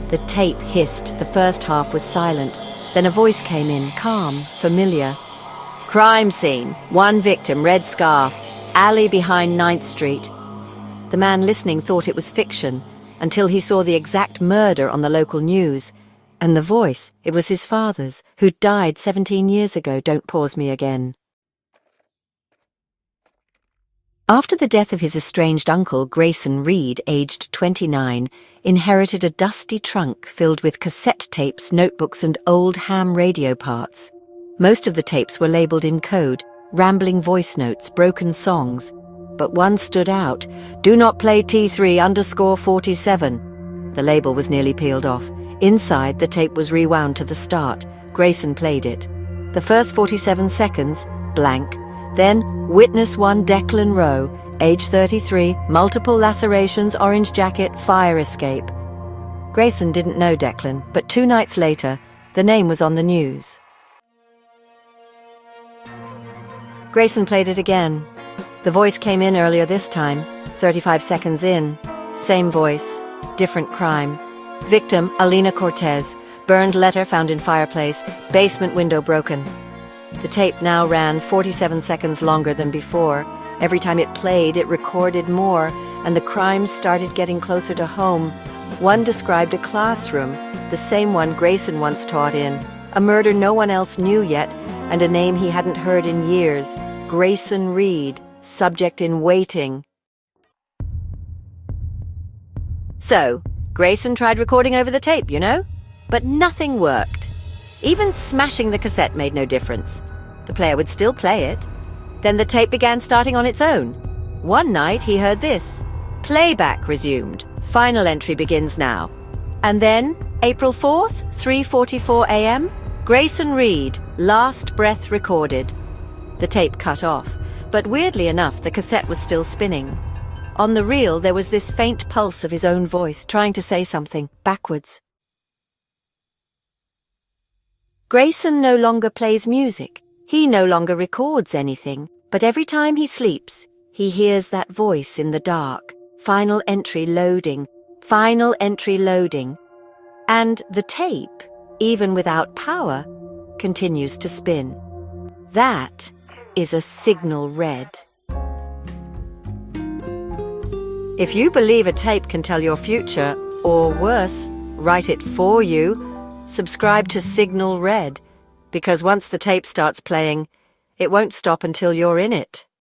The tape hissed. The first half was silent. Then a voice came in, calm, familiar. "Crime scene. One victim, red scarf. Alley behind 9th Street. The man listening thought it was fiction, until he saw the exact murder on the local news. And the voice, it was his father's, who died 17 years ago. Don't pause me again. After the death of his estranged uncle, Grayson Reed, aged 29, inherited a dusty trunk filled with cassette tapes, notebooks, and old ham radio parts. Most of the tapes were labeled in code, rambling voice notes, broken songs. But one stood out: "Do not play T3_47. The label was nearly peeled off. Inside, the tape was rewound to the start. Grayson played it. The first 47 seconds, blank. Then, witness 1 Declan Rowe, age 33, multiple lacerations, orange jacket, fire escape. Grayson didn't know Declan, but 2 nights later, the name was on the news. Grayson played it again. The voice came in earlier this time, 35 seconds in. Same voice, different crime. Victim, Alina Cortez. Burned letter found in fireplace, basement window broken. The tape now ran 47 seconds longer than before. Every time it played, it recorded more, and the crimes started getting closer to home. One described a classroom, the same one Grayson once taught in, a murder no one else knew yet, and a name he hadn't heard in years: Grayson Reed, subject in waiting. So, Grayson tried recording over the tape, you know? But nothing worked. Even smashing the cassette made no difference. The player would still play it. Then the tape began starting on its own. One night he heard this: "Playback resumed. Final entry begins now." And then, April 4th, 3:44 a.m., Grayson Reed, last breath recorded. The tape cut off, but weirdly enough, the cassette was still spinning. On the reel, there was this faint pulse of his own voice, trying to say something, backwards. Grayson no longer plays music. He no longer records anything, but every time he sleeps, he hears that voice in the dark. Final entry loading. Final entry loading. And the tape, even without power, continues to spin. That is a signal red. If you believe a tape can tell your future, or worse, write it for you, subscribe to Signal Red, because once the tape starts playing, it won't stop until you're in it.